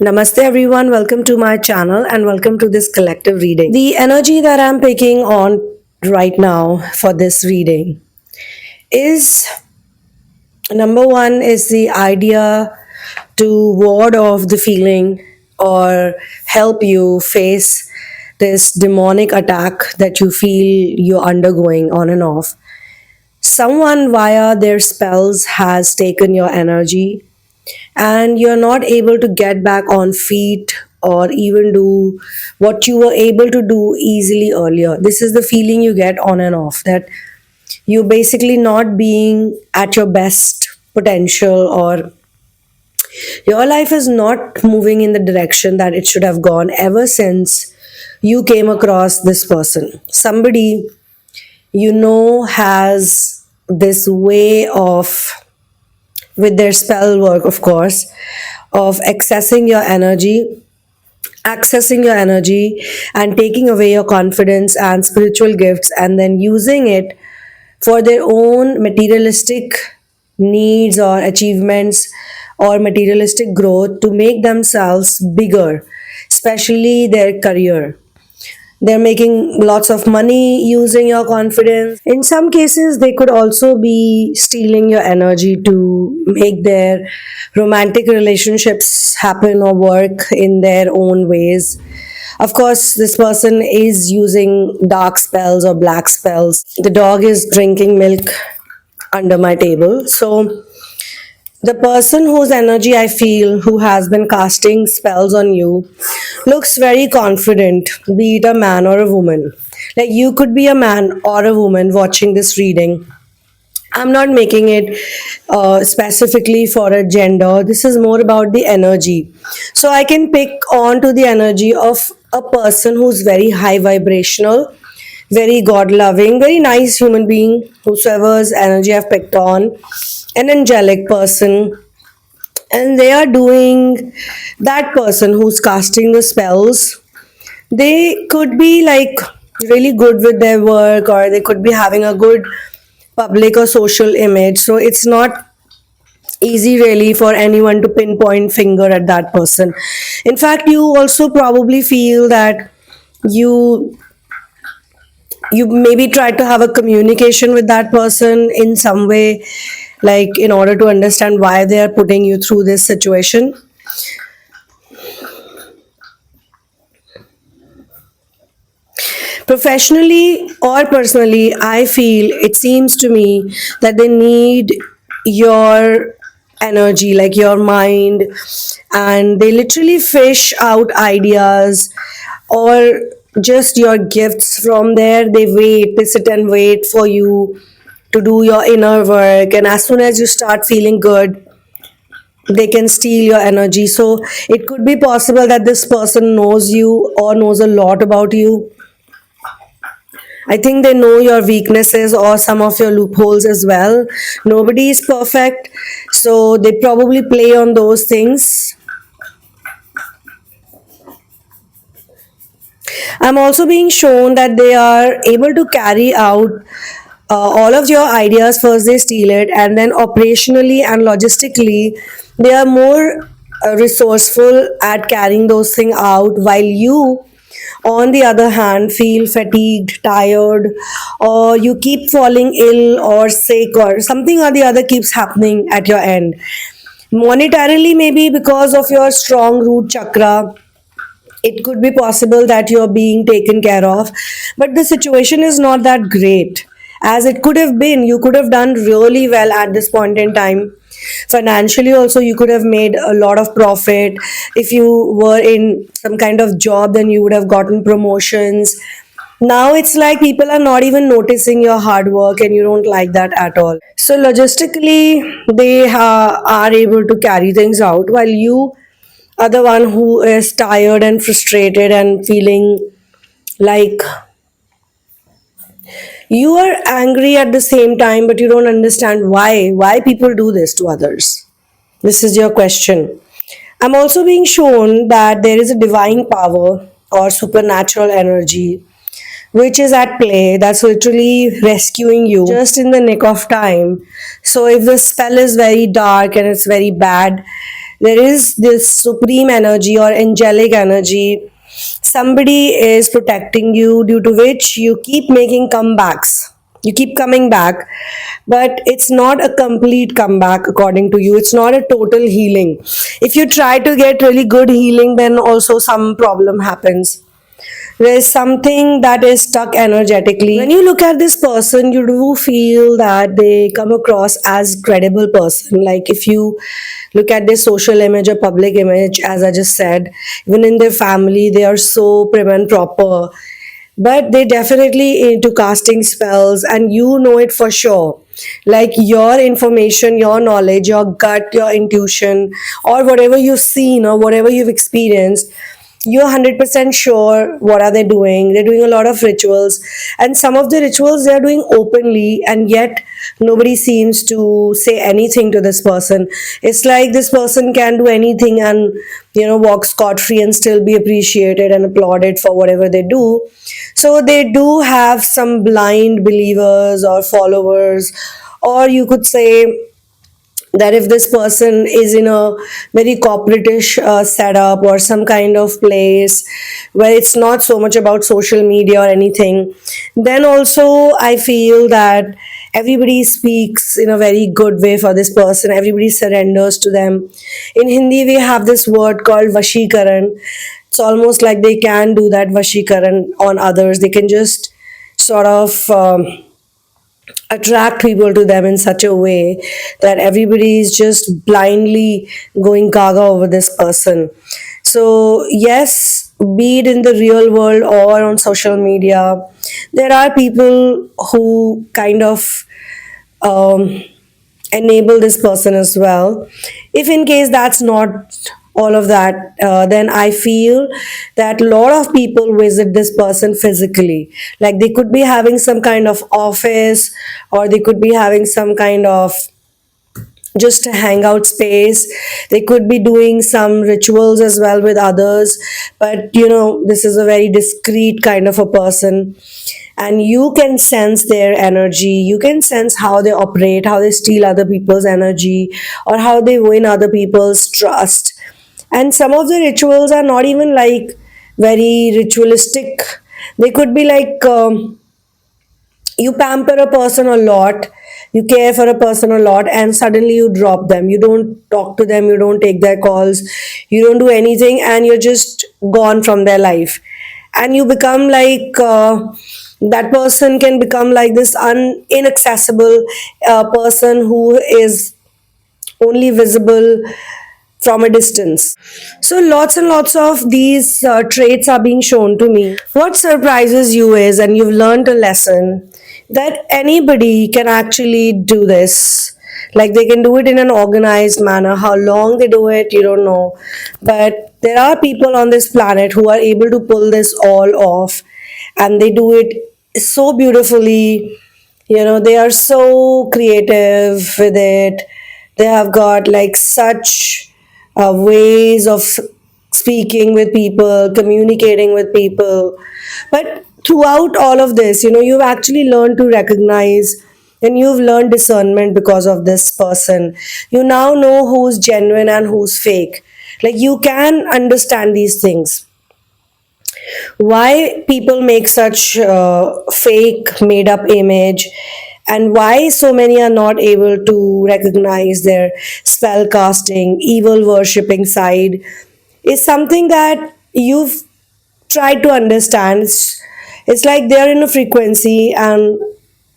Namaste everyone, welcome to my channel and welcome to this collective reading. The energy that I'm picking on right now for this reading is number one is the idea to ward off the feeling or help you face this demonic attack that you feel you're undergoing on and off. Someone via their spells has taken your energy and you're not able to get back on feet or even do what you were able to do easily earlier. This is the feeling you get on and off, that you're basically not being at your best potential, or your life is not moving in the direction that it should have gone ever since you came across this person. Somebody has this way of, with their spell work, of course, of accessing your energy and taking away your confidence and spiritual gifts and then using it for their own materialistic needs or achievements or materialistic growth to make themselves bigger, especially their career. They're making lots of money using your confidence. In some cases, they could also be stealing your energy to make their romantic relationships happen or work in their own ways. Of course, this person is using dark spells or black spells. The dog is drinking milk under my table. So, the person whose energy I feel who has been casting spells on you looks very confident, be it a man or a woman. Like you could be a man or a woman watching this reading. I'm not making it specifically for a gender. This is more about the energy. So I can pick on to the energy of a person who's very high vibrational, very God loving, very nice human being, whosoever's energy I've picked on, an angelic person, and they are doing, that person who's casting the spells, they could be like really good with their work, or they could be having a good public or social image. So it's not easy really for anyone to pinpoint finger at that person. In fact, you also probably feel that you you maybe try to have a communication with that person in some way, like in order to understand why they are putting you through this situation. Professionally or personally, I feel, it seems to me, that they need your energy, like your mind, and they literally fish out ideas or just your gifts from there. They sit and wait for you to do your inner work, and as soon as you start feeling good, they can steal your energy. So it could be possible that this person knows you or knows a lot about you. I think they know your weaknesses or some of your loopholes as well. Nobody is perfect, so they probably play on those things. I'm also being shown that they are able to carry out all of your ideas. First, they steal it, and then operationally and logistically, they are more resourceful at carrying those things out, while you, on the other hand, feel fatigued, tired, or you keep falling ill or sick, or something or the other keeps happening at your end. Monetarily, maybe because of your strong root chakra, it could be possible that you're being taken care of, but the situation is not that great as it could have been. You could have done really well at this point in time. Financially, also, you could have made a lot of profit. If you were in some kind of job, then you would have gotten promotions. Now it's like people are not even noticing your hard work, and you don't like that at all. So, logistically, they are able to carry things out, while you are the one who is tired and frustrated and feeling like you are angry at the same time, but you don't understand why people do this to others. This is your question. I'm also being shown that there is a divine power or supernatural energy which is at play, that's literally rescuing you just in the nick of time. So if the spell is very dark and it's very bad, there is this supreme energy or angelic energy. Somebody is protecting you, due to which you keep making comebacks. You keep coming back, but it's not a complete comeback according to you. It's not a total healing. If you try to get really good healing, then also some problem happens. There's something that is stuck energetically. When you look at this person, you do feel that they come across as credible person. Like if you look at their social image or public image, as I just said, even in their family, they are so prim and proper. But they definitely into casting spells, and you know it for sure. Like your information, your knowledge, your gut, your intuition, or whatever you've seen or whatever you've experienced, you're 100% sure what are they doing. They're doing a lot of rituals, and some of the rituals they're doing openly, and yet nobody seems to say anything to this person. It's like this person can do anything and walk scot free and still be appreciated and applauded for whatever they do. So they do have some blind believers or followers, or you could say that if this person is in a very corporatish setup or some kind of place where it's not so much about social media or anything, then also I feel that everybody speaks in a very good way for this person. Everybody surrenders to them. In Hindi, we have this word called vashikaran. It's almost like they can do that vashikaran on others. They can just sort of attract people to them in such a way that everybody is just blindly going gaga over this person. So, yes, be it in the real world or on social media, there are people who kind of um, enable this person as well. If in case that's not all of that, then I feel that a lot of people visit this person physically. Like they could be having some kind of office, or they could be having some kind of just a hangout space. They could be doing some rituals as well with others, but this is a very discreet kind of a person, and you can sense their energy. You can sense how they operate, how they steal other people's energy, or how they win other people's trust. And some of the rituals are not even like very ritualistic. They could be like, you pamper a person a lot, you care for a person a lot, and suddenly you drop them. You don't talk to them, you don't take their calls, you don't do anything, and you're just gone from their life. And you become like, that person can become like this inaccessible person who is only visible from a distance. So, lots and lots of these traits are being shown to me. What surprises you is, and you've learned a lesson, that anybody can actually do this. Like they can do it in an organized manner. How long they do it, you don't know. But there are people on this planet who are able to pull this all off, and they do it so beautifully. They are so creative with it. They have got like such ways of speaking with people, communicating with people. But throughout all of this, you've actually learned to recognize, and you've learned discernment because of this person. You now know who's genuine and who's fake. Like you can understand these things. Why people make such fake made up image, and why so many are not able to recognize their spell casting evil worshipping side is something that you've tried to understand. It's like they're in a frequency, and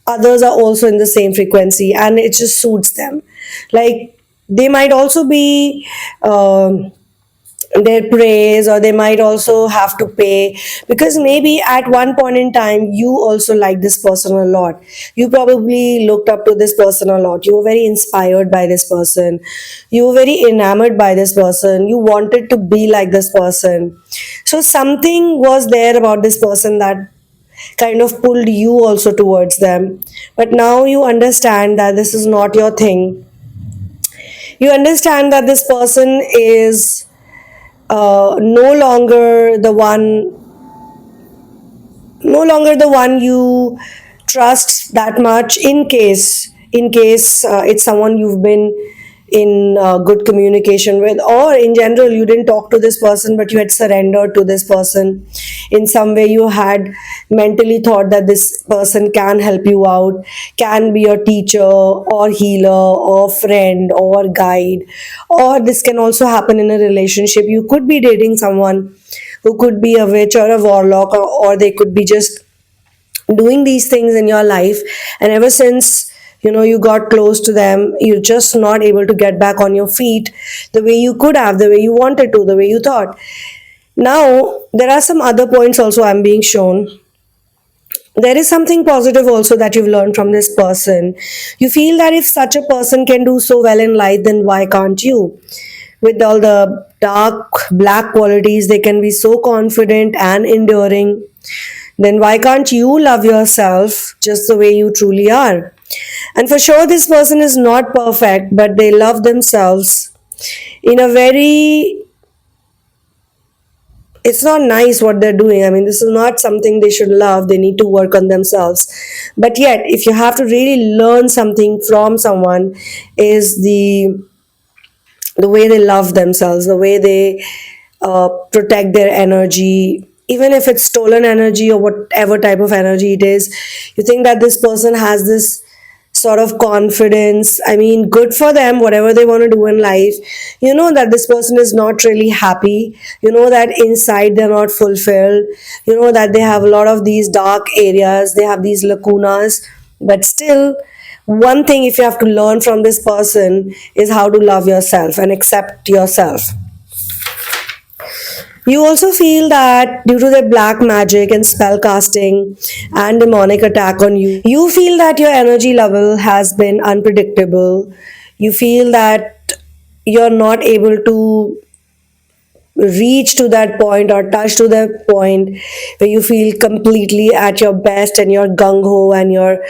others are also in the same frequency, and it just suits them. Like they might also be their praise, or they might also have to pay, because maybe at one point in time you also like this person a lot. You probably looked up to this person a lot. You were very inspired by this person. You were very enamored by this person. You wanted to be like this person. So something was there about this person that kind of pulled you also towards them. But now you understand that this is not your thing. You understand that this person is no longer the one, you trust that much, in case it's someone you've been in good communication with, or in general you didn't talk to this person but you had surrendered to this person in some way. You had mentally thought that this person can help you out, can be your teacher or healer or friend or guide. Or this can also happen in a relationship. You could be dating someone who could be a witch or a warlock, or they could be just doing these things in your life, and ever since you got close to them, you're just not able to get back on your feet the way you could have, the way you wanted to, the way you thought. Now there are some other points also I'm being shown. There is something positive also that you've learned from this person. You feel that if such a person can do so well in life, then why can't you? With all the dark black qualities, they can be so confident and enduring. Then why can't you love yourself just the way you truly are? And for sure, this person is not perfect, but they love themselves in a very, it's not nice what they're doing. I mean, this is not something they should love. They need to work on themselves. But yet, if you have to really learn something from someone, is the way they love themselves, the way they protect their energy, even if it's stolen energy or whatever type of energy it is. You think that this person has this sort of confidence. I mean, good for them, whatever they want to do in life. You know that this person is not really happy. You know that inside they're not fulfilled. You know that they have a lot of these dark areas, they have these lacunas. But still, one thing if you have to learn from this person is how to love yourself and accept yourself. You also feel that due to the black magic and spell casting and demonic attack on you, you feel that your energy level has been unpredictable. You feel that you're not able to reach to that point or touch to that point where you feel completely at your best and you're gung ho and you're,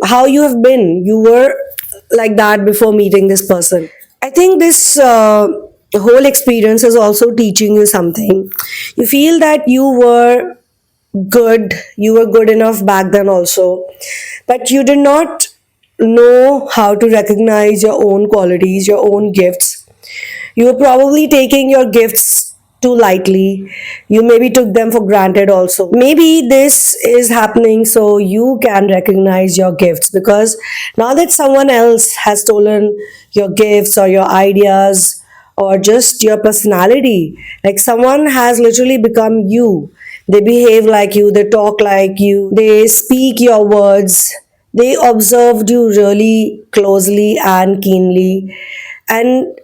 how you have been. You were like that before meeting this person. I think this whole experience is also teaching you something. You feel that you were good enough back then also, but you did not know how to recognize your own qualities, your own gifts. You were probably taking your gifts too lightly. You maybe took them for granted also. Maybe this is happening so you can recognize your gifts, because now that someone else has stolen your gifts or your ideas or just your personality, like someone has literally become you. They behave like you, they talk like you, they speak your words, they observed you really closely and keenly. And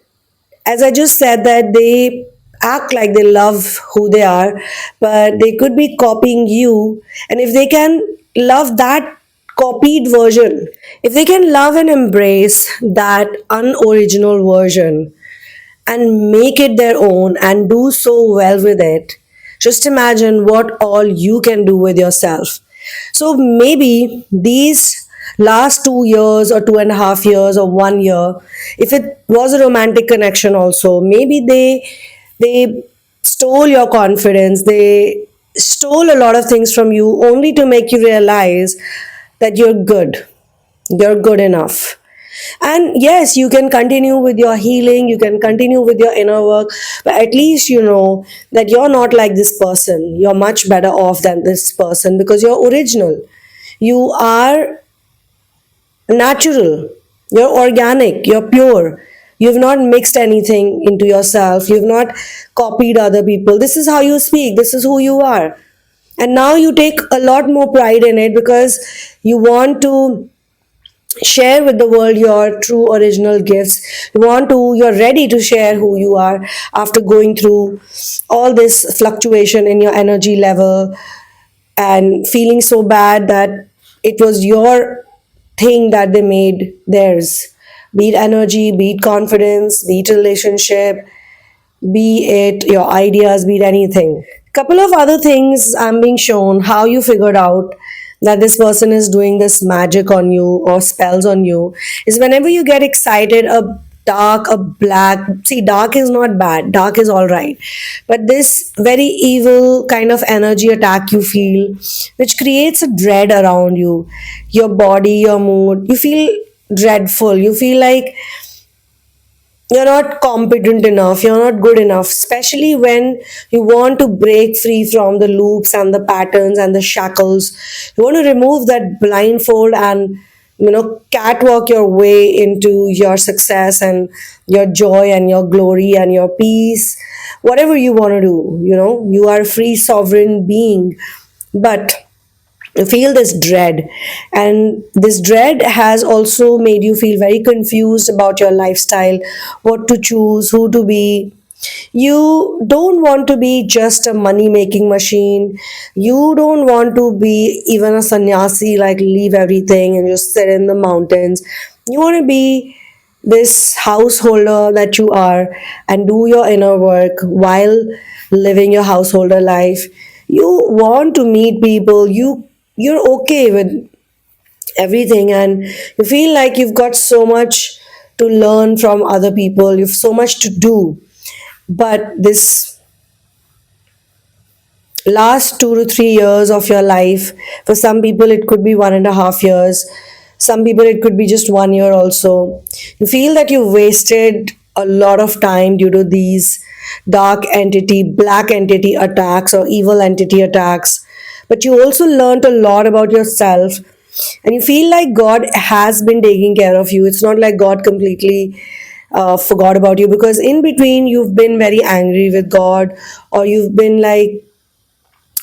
as I just said, that they act like they love who they are, but they could be copying you. And if they can love that copied version, if they can love and embrace that unoriginal version and make it their own and do so well with it, just imagine what all you can do with yourself. So maybe these last 2 years or 2.5 years or 1 year, if it was a romantic connection also, maybe they stole your confidence, they stole a lot of things from you only to make you realize that you're good enough. And yes, you can continue with your healing, you can continue with your inner work, but at least you know that you're not like this person. You're much better off than this person because you're original. You are natural, you're organic, you're pure. You've not mixed anything into yourself, you've not copied other people. This is how you speak, this is who you are. And now you take a lot more pride in it because you want to share with the world your true original gifts. You're ready to share who you are after going through all this fluctuation in your energy level and feeling so bad that it was your thing that they made theirs. Be it energy, be it confidence, be it relationship, be it your ideas, be it anything. Couple of other things I'm being shown how you figured out that this person is doing this magic on you or spells on you is whenever you get excited, a dark, a black. See, dark is not bad, dark is all right. But this very evil kind of energy attack you feel, which creates a dread around you, your body, your mood, you feel dreadful. You feel like you're not competent enough, you're not good enough, especially when you want to break free from the loops and the patterns and the shackles. You want to remove that blindfold and, catwalk your way into your success and your joy and your glory and your peace. Whatever you want to do, you are a free sovereign being. But you feel this dread, and this dread has also made you feel very confused about your lifestyle, what to choose, who to be. You don't want to be just a money making machine. You don't want to be even a sannyasi, like leave everything and just sit in the mountains. You want to be this householder that you are and do your inner work while living your householder life. You want to meet people, you're okay with everything, and you feel like you've got so much to learn from other people, you've so much to do. But this last 2 to 3 years of your life, for some people it could be 1.5 years, some people it could be just 1 year also, you feel that you wasted a lot of time due to these dark entity, black entity attacks or evil entity attacks. But you also learned a lot about yourself, and you feel like God has been taking care of you. It's not like God completely forgot about you, because in between you've been very angry with God, or you've been like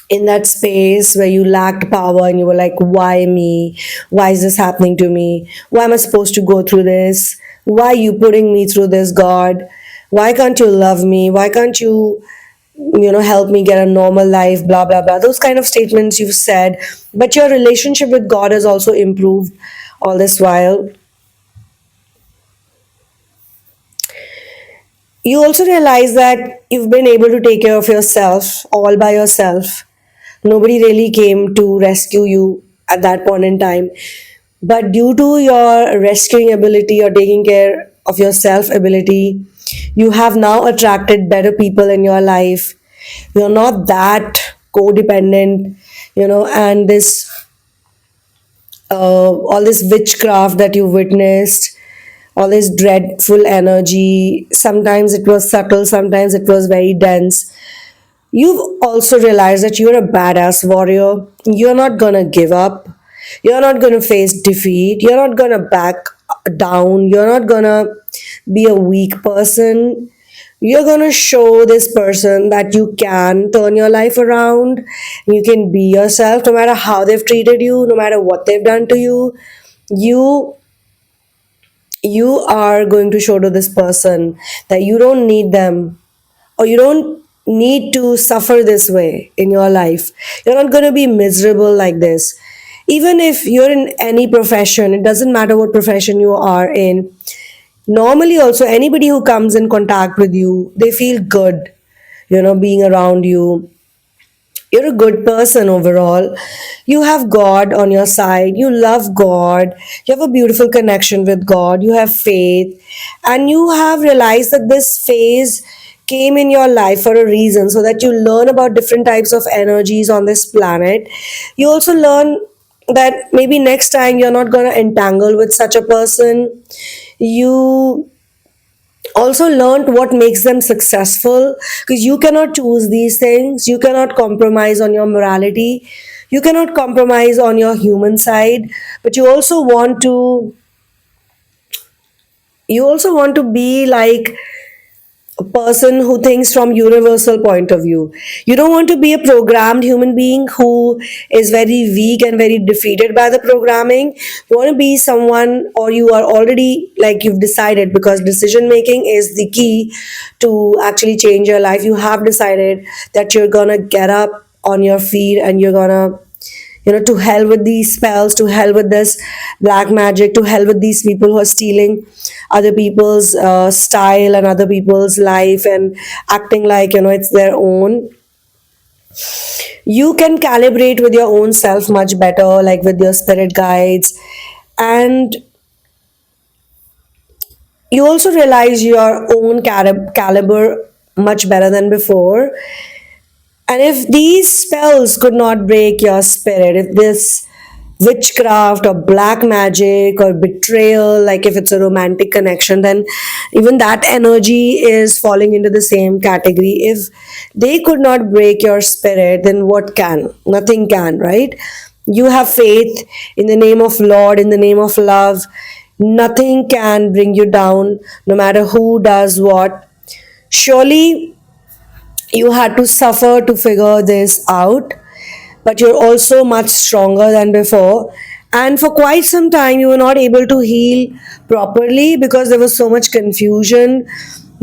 in that space where you lacked power and you were like, why me? Why is this happening to me? Why am I supposed to go through this? Why are you putting me through this, God? Why can't you love me? Why can't you, help me get a normal life? Blah, blah, blah. Those kind of statements you've said. But your relationship with God has also improved all this while. You also realize that you've been able to take care of yourself all by yourself. Nobody really came to rescue you at that point in time. But due to your rescuing ability or taking care of yourself ability, you have now attracted better people in your life. You're not that codependent, and this all this witchcraft that you witnessed, all this dreadful energy. Sometimes it was subtle, sometimes it was very dense. You've also realized that you're a badass warrior. You're not gonna give up. You're not gonna face defeat. You're not gonna back down. You're not gonna be a weak person. You're gonna show this person that you can turn your life around. You can be yourself no matter how they've treated you, no matter what they've done to you. You you are going to show to this person that you don't need them, or you don't need to suffer this way in your life. You're not going to be miserable like this. Even if you're in any profession, it doesn't matter what profession you are in. Normally, also, anybody who comes in contact with you, they feel good, being around you. You're a good person overall. You have God on your side. You love God. You have a beautiful connection with God. You have faith. And you have realized that this phase came in your life for a reason, so that you learn about different types of energies on this planet. You also learn that maybe next time you're not going to entangle with such a person. You also learned what makes them successful, because you cannot choose these things. You cannot compromise on your morality, you cannot compromise on your human side. But you also want to be like a person who thinks from universal point of view. You don't want to be a programmed human being who is very weak and very defeated by the programming. You want to be someone, or you are already like you've decided, because decision making is the key to actually change your life. You have decided that you're gonna get up on your feet and you're gonna, to hell with these spells, to hell with this black magic, to hell with these people who are stealing other people's style and other people's life and acting like, it's their own. You can calibrate with your own self much better, like with your spirit guides. And you also realize your own caliber much better than before. And if these spells could not break your spirit, if this witchcraft or black magic or betrayal, like if it's a romantic connection, then even that energy is falling into the same category. If they could not break your spirit, then what can? Nothing can, right? You have faith in the name of Lord, in the name of love. Nothing can bring you down, no matter who does what. Surely you had to suffer to figure this out, but you're also much stronger than before. And for quite some time, you were not able to heal properly because there was so much confusion.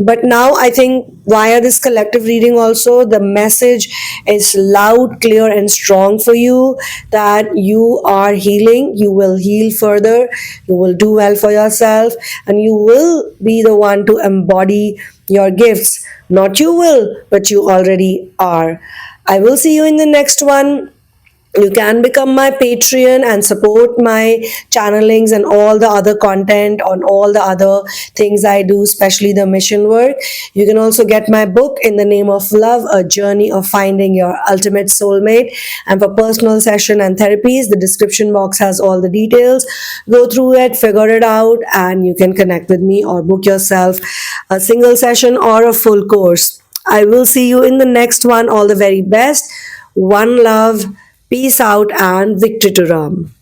But now, I think via this collective reading, also, the message is loud, clear, and strong for you that you are healing. You will heal further, you will do well for yourself, and you will be the one to embody your gifts. Not you will, but you already are. I will see you in the next one. You can become my Patreon and support my channelings and all the other content on all the other things I do, especially the mission work. You can also get my book, In the Name of Love, A Journey of Finding Your Ultimate Soulmate. And for personal session and therapies, the description box has all the details. Go through it, figure it out, and you can connect with me or book yourself a single session or a full course. I will see you in the next one. All the very best. One love. Peace out and victory to Ram.